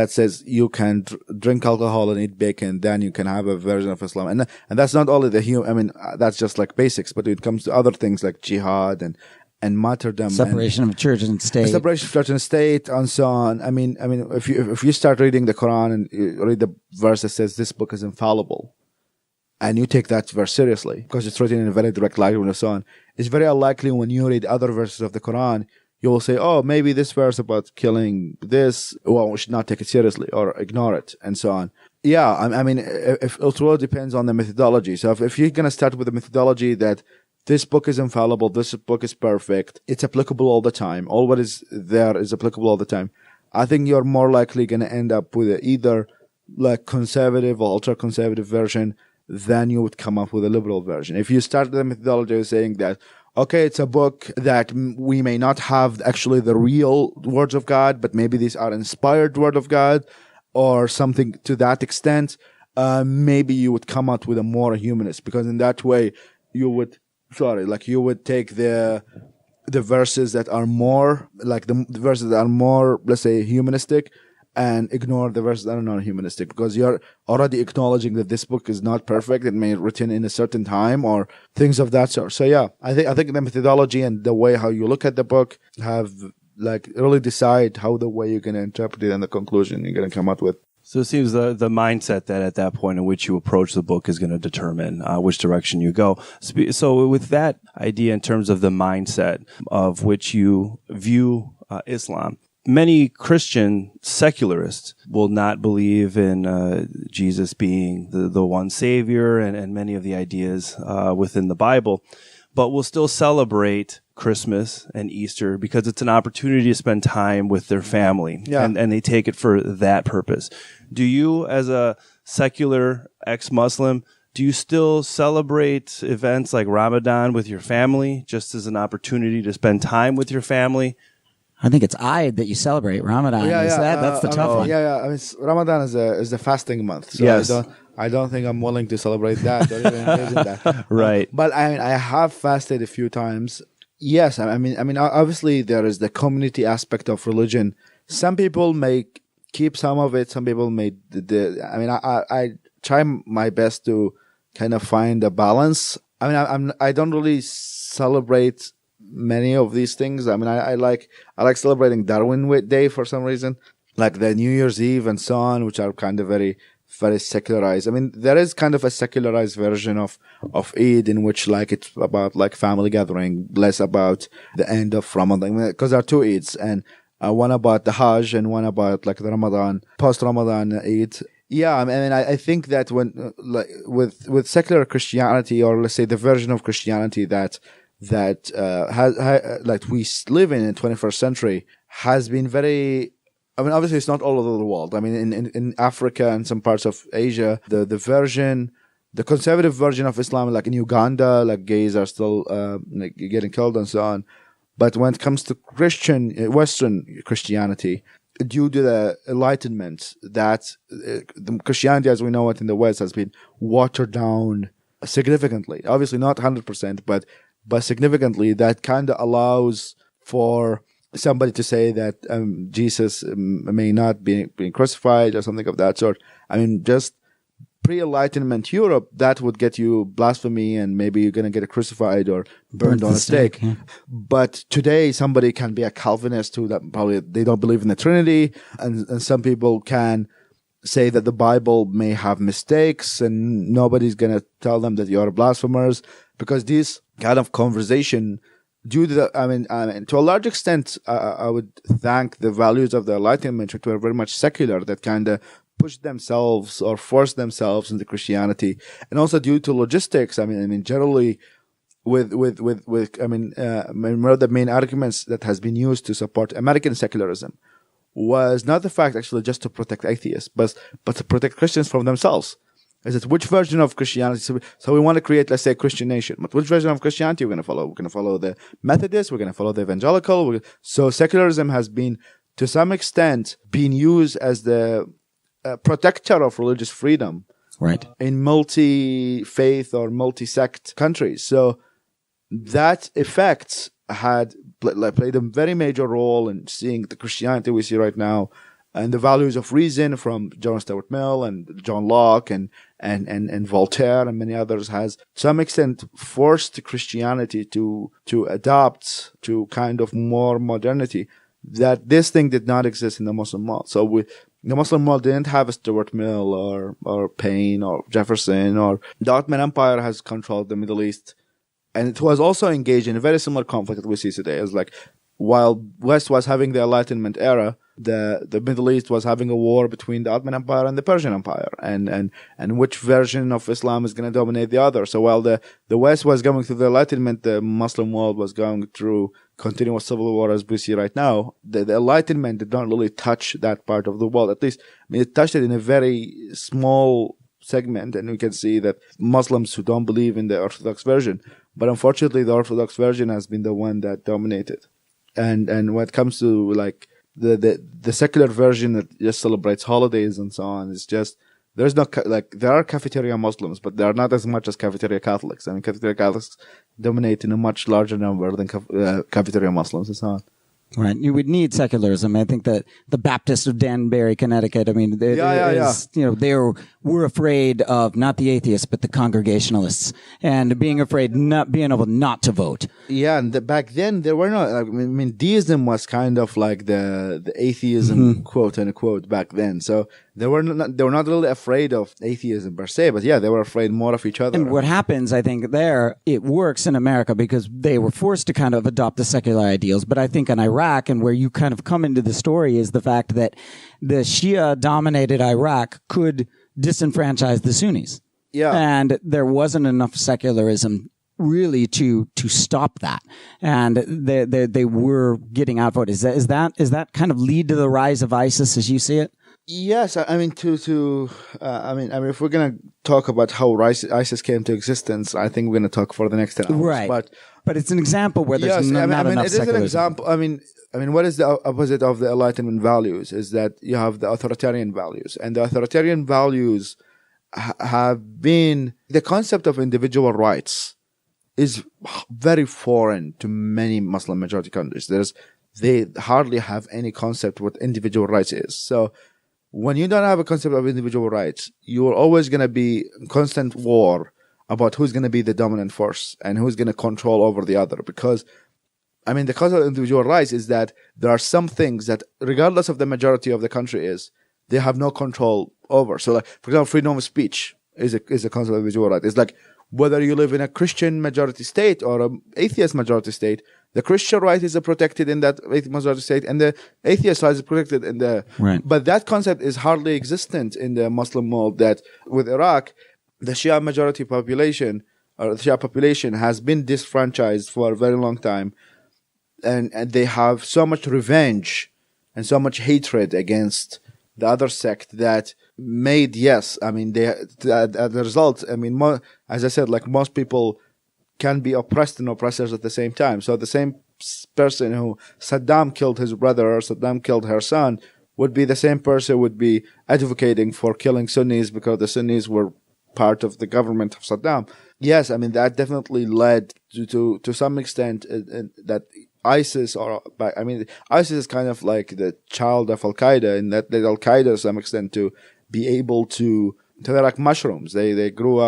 says you can drink alcohol and eat bacon, then you can have a version of Islam. And that's not only that's just like basics, but it comes to other things like jihad and martyrdom, separation of church and state, separation of church and state, and so on. I mean, if you start reading the Quran and you read the verse that says this book is infallible, and you take that verse seriously because it's written in a very direct language and so on, it's very unlikely when you read other verses of the Quran, you will say, oh, maybe this verse about killing this, well, we should not take it seriously or ignore it, and so on. Yeah, I mean, it really depends on the methodology. So if you're going to start with the methodology that this book is infallible, this book is perfect, it's applicable all the time, all what is there is applicable all the time, I think you're more likely going to end up with either like conservative or ultra-conservative version than you would come up with a liberal version. If you start the methodology of saying that, okay, it's a book that we may not have actually the real words of God, but maybe these are inspired word of God or something to that extent, maybe you would come out with a more humanist, because in that way you would take the verses that are more like the verses that are more, let's say, humanistic, and ignore the verses that are not humanistic, because you're already acknowledging that this book is not perfect. It may be written in a certain time or things of that sort. So yeah, I think the methodology and the way how you look at the book have like really decide how the way you're going to interpret it and the conclusion you're going to come up with. So it seems the mindset that at that point in which you approach the book is going to determine which direction you go. So with that idea in terms of the mindset of which you view Islam, many Christian secularists will not believe in Jesus being the one Savior and many of the ideas within the Bible, but will still celebrate Christmas and Easter because it's an opportunity to spend time with their family, and they take it for that purpose. Do you, as a secular ex-Muslim, do you still celebrate events like Ramadan with your family just as an opportunity to spend time with your family? I think it's Eid that you celebrate. Ramadan. That's the tough one. I mean, Ramadan is the fasting month. So yes. I don't think I'm willing to celebrate that or even engage in that. Right. But I mean, I have fasted a few times. Yes. I mean, obviously there is the community aspect of religion. Some people may keep some of it. Some people may, I try my best to kind of find a balance. I mean, I don't really celebrate many of these things. I mean, I like celebrating Darwin Day for some reason, like the New Year's Eve and so on, which are kind of very, very secularized. I mean, there is kind of a secularized version of Eid in which like it's about like family gathering, less about the end of Ramadan, because there are two Eids, and one about the Hajj and one about like the Ramadan, post-Ramadan Eid. Yeah, I mean, I think that when with secular Christianity, or let's say the version of Christianity that like we live in the 21st century, has been very, I mean, obviously it's not all over the world. I mean, in Africa and some parts of Asia, the conservative version of Islam, like in Uganda, like gays are still like getting killed and so on. But when it comes to Western Christianity, due to the Enlightenment, that the Christianity as we know it in the West has been watered down significantly. Obviously not 100%, but significantly, that kind of allows for somebody to say that Jesus may not be crucified or something of that sort. I mean, just pre-Enlightenment Europe, that would get you blasphemy and maybe you're going to get crucified or burned on a stake. Yeah. But today, somebody can be a Calvinist who that probably they don't believe in the Trinity, and some people can say that the Bible may have mistakes and nobody's going to tell them that you're blasphemers, because these kind of conversation, due to the, I mean, to a large extent, I would thank the values of the Enlightenment, which were very much secular, that kind of pushed themselves or forced themselves into Christianity, and also due to logistics. I mean, generally, one of the main arguments that has been used to support American secularism was not the fact actually just to protect atheists, but to protect Christians from themselves. Is it which version of Christianity? So we want to create, let's say, a Christian nation. But which version of Christianity we're going to follow? We're going to follow the Methodist. We're going to follow the Evangelical. So secularism has been, to some extent, being used as the protector of religious freedom. Right. in multi-faith or multi-sect countries. So that effect had played a very major role in seeing the Christianity we see right now, and the values of reason from John Stuart Mill and John Locke and Voltaire and many others has to some extent forced Christianity to adapt to kind of more modernity. That this thing did not exist in the Muslim world. So the Muslim world didn't have a Stuart Mill or Paine or Jefferson, or the Ottoman Empire has controlled the Middle East. And it was also engaged in a very similar conflict that we see today. It's like, while West was having the Enlightenment era, the Middle East was having a war between the Ottoman Empire and the Persian Empire, and which version of Islam is going to dominate the other. So while the West was going through the Enlightenment, the Muslim world was going through continuous civil war as we see right now. The Enlightenment did not really touch that part of the world. At least, I mean, it touched it in a very small segment, and we can see that Muslims who don't believe in the Orthodox version, but unfortunately the Orthodox version has been the one that dominated. And when it comes to like the secular version that just celebrates holidays and so on, it's just, there's no, there are cafeteria Muslims, but they are not as much as cafeteria Catholics. I mean, cafeteria Catholics dominate in a much larger number than cafeteria Muslims and so on. Right. You would need secularism. I think that the Baptists of Danbury, Connecticut, I mean, they were afraid of not the atheists, but the Congregationalists, and being afraid, not being able not to vote. Yeah. And back then there were not, I mean, deism was kind of like the atheism, quote unquote, back then. So they were not really afraid of atheism per se, but yeah, they were afraid more of each other. And what happens, I think, there, it works in America because they were forced to kind of adopt the secular ideals. But I think in Iraq, and where you kind of come into the story, is the fact that the Shia-dominated Iraq could disenfranchise the Sunnis. Yeah. And there wasn't enough secularism really to stop that. And they were getting outvoted. Is that kind of lead to the rise of ISIS as you see it? Yes, I mean I mean if we're gonna talk about how ISIS came to existence, I think we're gonna talk for the next 10 hours. Right, but it's an example where there's not enough it secularism. is an example. I mean, what is the opposite of the Enlightenment values? Is that you have the authoritarian values, and the authoritarian values have been the concept of individual rights is very foreign to many Muslim majority countries. They hardly have any concept what individual rights is. So when you don't have a concept of individual rights, you're always going to be in constant war about who's going to be the dominant force and who's going to control over the other. Because, I mean, the concept of individual rights is that there are some things that, regardless of the majority of the country they have no control over. So, like, for example, freedom of speech is a concept of individual right. It's like, whether you live in a Christian majority state or an atheist majority state, the Christian right is protected in that majority state, and the atheist right is protected in the. Right. But that concept is hardly existent in the Muslim world. That with Iraq, the Shia majority population or the Shia population has been disfranchised for a very long time, and they have so much revenge and so much hatred against the other sect that made, I mean, as a result, I mean, as I said, like most people can be oppressed and oppressors at the same time. So the same person who Saddam killed his brother or Saddam killed her son would be the same person would be advocating for killing Sunnis because the Sunnis were part of the government of Saddam. Yes, I mean, that definitely led to some extent that ISIS ISIS is kind of like the child of Al-Qaeda, in that Al-Qaeda to some extent to be able to they're like mushrooms. They grew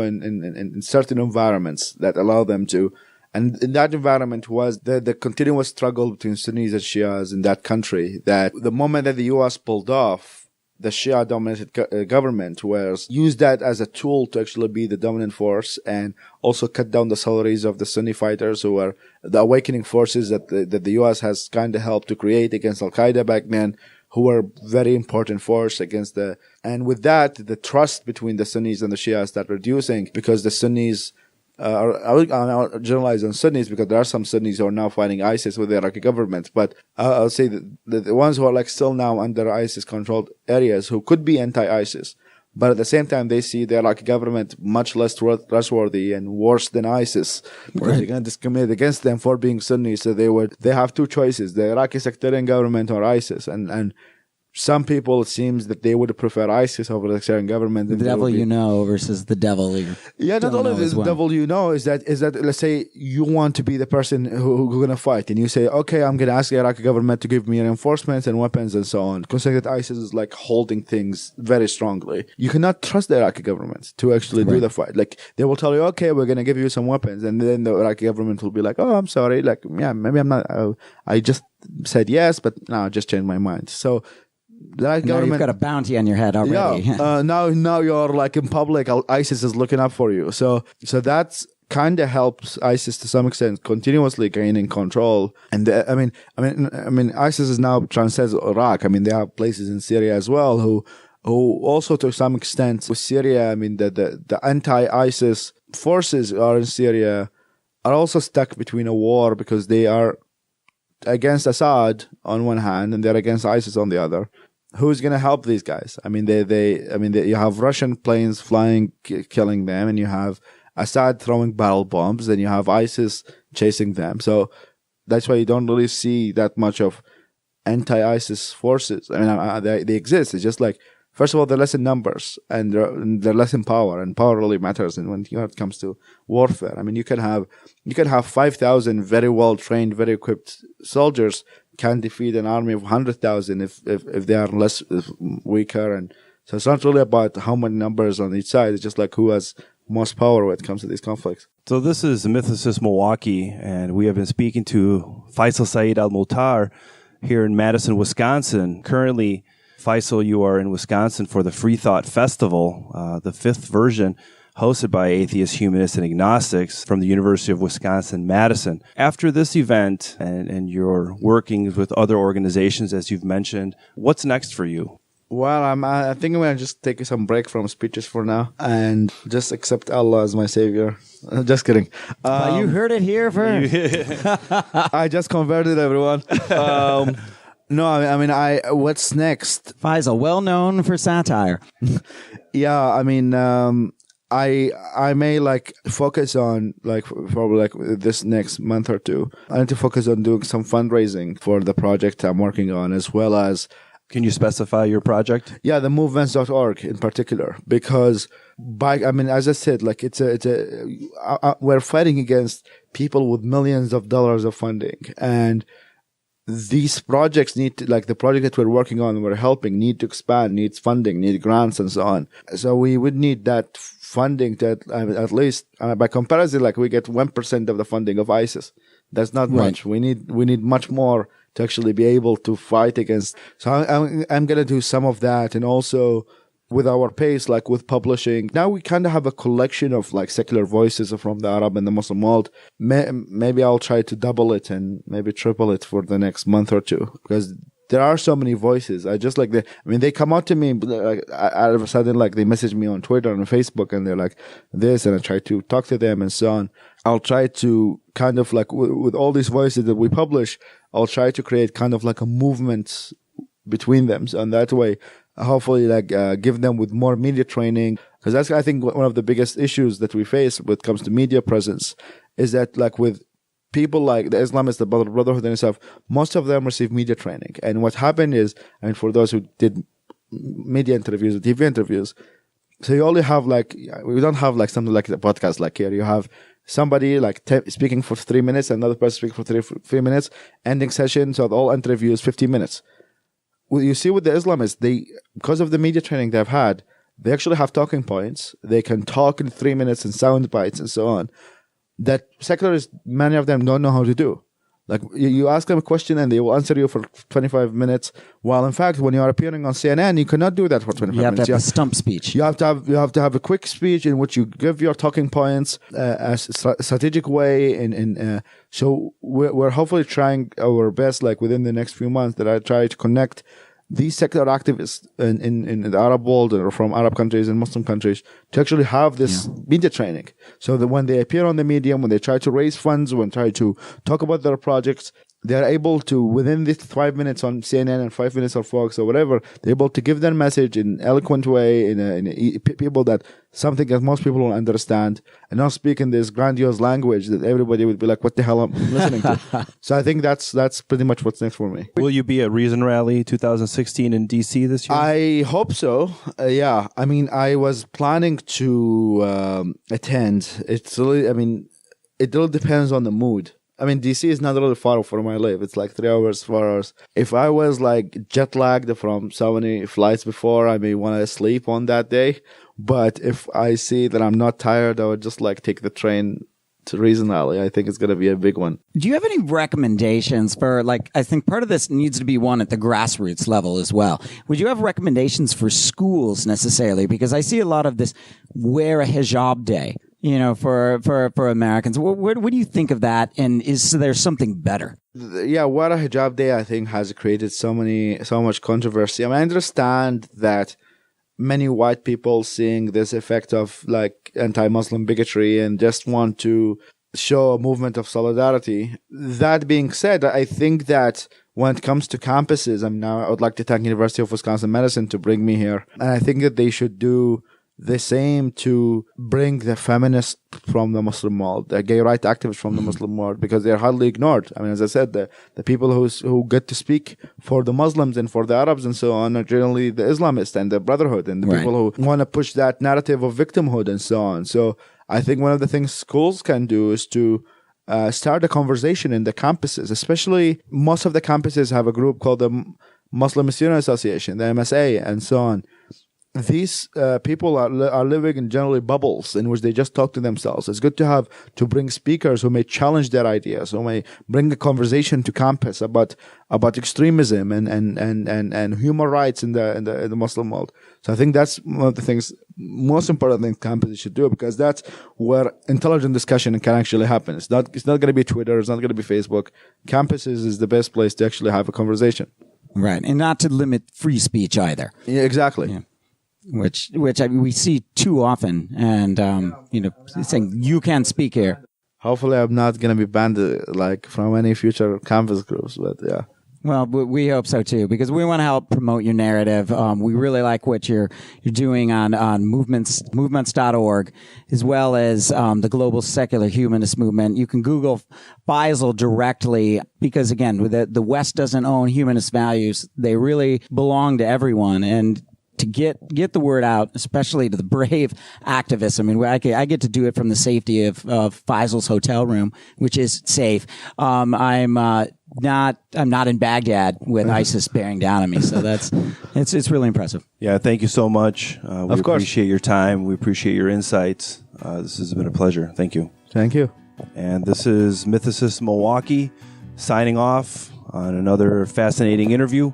in certain environments that allow them to, and in that environment was the continuous struggle between Sunnis and Shias in that country, that the moment that the US pulled off, the Shia dominated government used that as a tool to actually be the dominant force and also cut down the salaries of the Sunni fighters who were the awakening forces that the US has kind of helped to create against Al-Qaeda back then, who were very important force against and with that, the trust between the Sunnis and the Shias started reducing because the Sunnis, I'll generalize on Sunnis because there are some Sunnis who are now fighting ISIS with the Iraqi government, but I'll say that the ones who are like still now under ISIS controlled areas who could be anti-ISIS, but at the same time they see the Iraqi government much less trustworthy and worse than ISIS because they're going to discriminate against them for being Sunni. So they have two choices: the Iraqi sectarian government or ISIS, and some people, it seems that they would prefer ISIS over the Syrian government. The devil you know versus the devil you not only the devil you know is that let's say you want to be the person who's going to fight, and you say, okay, I'm going to ask the Iraqi government to give me reinforcements and weapons and so on. Considering that ISIS is like holding things very strongly, you cannot trust the Iraqi government to actually do the fight. Like they will tell you, okay, we're going to give you some weapons, and then the Iraqi government will be like, oh, I'm sorry, like yeah, maybe I'm not. I just said yes, but now I just changed my mind. So. Now you've got a bounty on your head already. Yeah. Now you're like in public. ISIS is looking up for you. So that's kind of helps ISIS to some extent continuously gaining control. And I mean, ISIS is now transcends Iraq. I mean, they have places in Syria as well who also to some extent with Syria. I mean, the anti-ISIS forces are in Syria are also stuck between a war because they are against Assad on one hand and they're against ISIS on the other. Who's going to help these guys? I mean, you have Russian planes flying, killing them, and you have Assad throwing barrel bombs, and you have ISIS chasing them. So that's why you don't really see that much of anti-ISIS forces. I mean, they exist. It's just like, first of all, they're less in numbers, and they're less in power, and power really matters. And when it comes to warfare, I mean, you can have 5,000 very well trained, very equipped soldiers can defeat an army of 100,000 if they are less weaker. And so it's not really about how many numbers on each side. It's just like who has most power when it comes to these conflicts. So this is Mythicist Milwaukee, and we have been speaking to Faisal Saeed Al Mutar here in Madison, Wisconsin. Currently, Faisal, you are in Wisconsin for the Free Thought Festival, the 5th version, hosted by atheists, humanists, and agnostics from the University of Wisconsin-Madison. After this event and your working with other organizations, as you've mentioned, what's next for you? Well, I think I'm going to just take some break from speeches for now and just accept Allah as my savior. Just kidding. You heard it here first. I just converted everyone. No, I mean, what's next? Faisal, well known for satire. Yeah, I mean, I may like focus on like probably like this next month or two. I need to focus on doing some fundraising for the project I'm working on, as well as. Can you specify your project? Yeah, the movements.org in particular, because as I said, like we're fighting against people with millions of dollars of funding, and these projects need to, like the project that we're working on, we're helping, need to expand, needs funding, need grants and so on. So we would need that funding to at least, by comparison, like we get 1% of the funding of ISIS. That's not much. We need much more to actually be able to fight against. So I'm going to do some of that, and also with our pace, like with publishing. Now we kind of have a collection of like secular voices from the Arab and the Muslim world. Maybe I'll try to double it and maybe triple it for the next month or two, because there are so many voices. They come out to me like, out of a sudden, like they message me on Twitter and Facebook, and they're like this, and I try to talk to them and so on. I'll try to kind of like with all these voices that we publish, I'll try to create kind of like a movement between them. So, and that way, hopefully like give them with more media training, because that's, I think, one of the biggest issues that we face when it comes to media presence is that like with people like the Islamists, the Brotherhood and stuff, most of them receive media training. And what happened is, I mean, for those who did media interviews or TV interviews, so you only have like, we don't have like something like the podcast like here. You have somebody like speaking for 3 minutes, another person speaking for 3 minutes, ending session. So all interviews 15 minutes. Well, you see with the Islamists, because of the media training they've had, they actually have talking points. They can talk in 3 minutes and sound bites and so on, that secularists, many of them don't know how to do. Like you ask them a question and they will answer you for 25 minutes. While in fact, when you are appearing on CNN, you cannot do that for 25 minutes. You have to have a stump speech. You have to have a quick speech in which you give your talking points as a strategic way. So we're hopefully trying our best, like within the next few months, that I try to connect these secular activists in the Arab world or from Arab countries and Muslim countries to actually have this media training, so that when they appear on the medium, when they try to raise funds, when they try to talk about their projects, they're able to, within this 5 minutes on CNN and 5 minutes on Fox or whatever, they're able to give their message in an eloquent way, people that something that most people don't understand, and not speak in this grandiose language that everybody would be like, what the hell I'm listening to? So I think that's pretty much what's next for me. Will you be at Reason Rally 2016 in DC this year? I hope so. Yeah. I mean, I was planning to attend. It's really, I mean, it really depends on the mood. I mean, DC is not really far from where I live. It's like 3 hours, 4 hours. If I was like jet lagged from so many flights before, I may want to sleep on that day. But if I see that I'm not tired, I would just like take the train to Reason Rally. I think it's going to be a big one. Do you have any recommendations for, like, I think part of this needs to be one at the grassroots level as well. Would you have recommendations for schools necessarily? Because I see a lot of this wear a hijab day, you know, for Americans. What do you think of that? And is there something better? Yeah, Wear a Hijab Day, I think, has created so much controversy. I mean, I understand that many white people seeing this effect of like anti-Muslim bigotry and just want to show a movement of solidarity. That being said, I think that when it comes to campuses, I mean, now I would like to thank University of Wisconsin-Madison to bring me here. And I think that they should do the same to bring the feminists from the Muslim world, the gay rights activists from the Muslim world, because they're hardly ignored. I mean, as I said, the people who get to speak for the Muslims and for the Arabs and so on are generally the Islamists and the Brotherhood and the people who want to push that narrative of victimhood and so on. So I think one of the things schools can do is to start a conversation in the campuses, especially most of the campuses have a group called the Muslim Student Association, the MSA, and so on. These people are living in generally bubbles in which they just talk to themselves. It's good to bring speakers who may challenge their ideas, who may bring a conversation to campus about extremism and human rights in the Muslim world. So I think that's one of the things, most important thing campuses should do, because that's where intelligent discussion can actually happen. It's not going to be Twitter. It's not going to be Facebook. Campuses is the best place to actually have a conversation. Right, and not to limit free speech either. Yeah, exactly. Yeah. Which we see too often, and saying you can't speak here. Hopefully, I'm not going to be banned like from any future campus groups, but yeah. Well, we hope so too, because we want to help promote your narrative. We really like what you're doing on movements.org, as well as the Global Secular Humanist Movement. You can Google Faisal directly, because again, the West doesn't own humanist values. They really belong to everyone, and to get the word out, especially to the brave activists. I mean, I get to do it from the safety of Faisal's hotel room, which is safe. I'm not in Baghdad with ISIS bearing down on me. So it's really impressive. Yeah, thank you so much. We appreciate your time. We appreciate your insights. This has been a pleasure. Thank you. Thank you. And this is Mythicist Milwaukee signing off on another fascinating interview.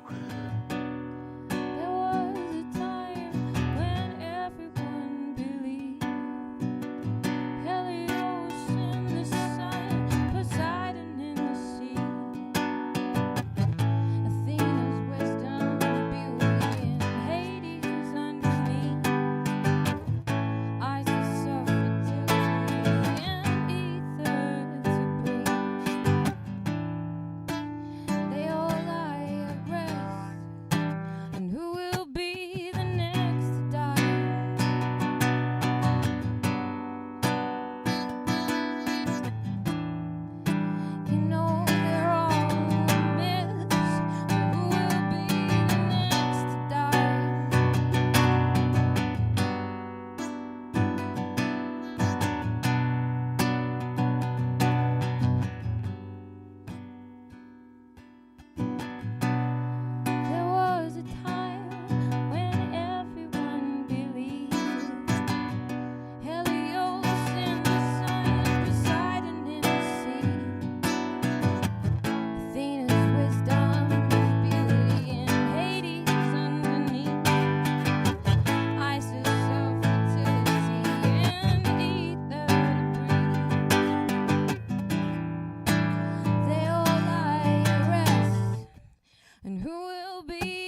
and who will be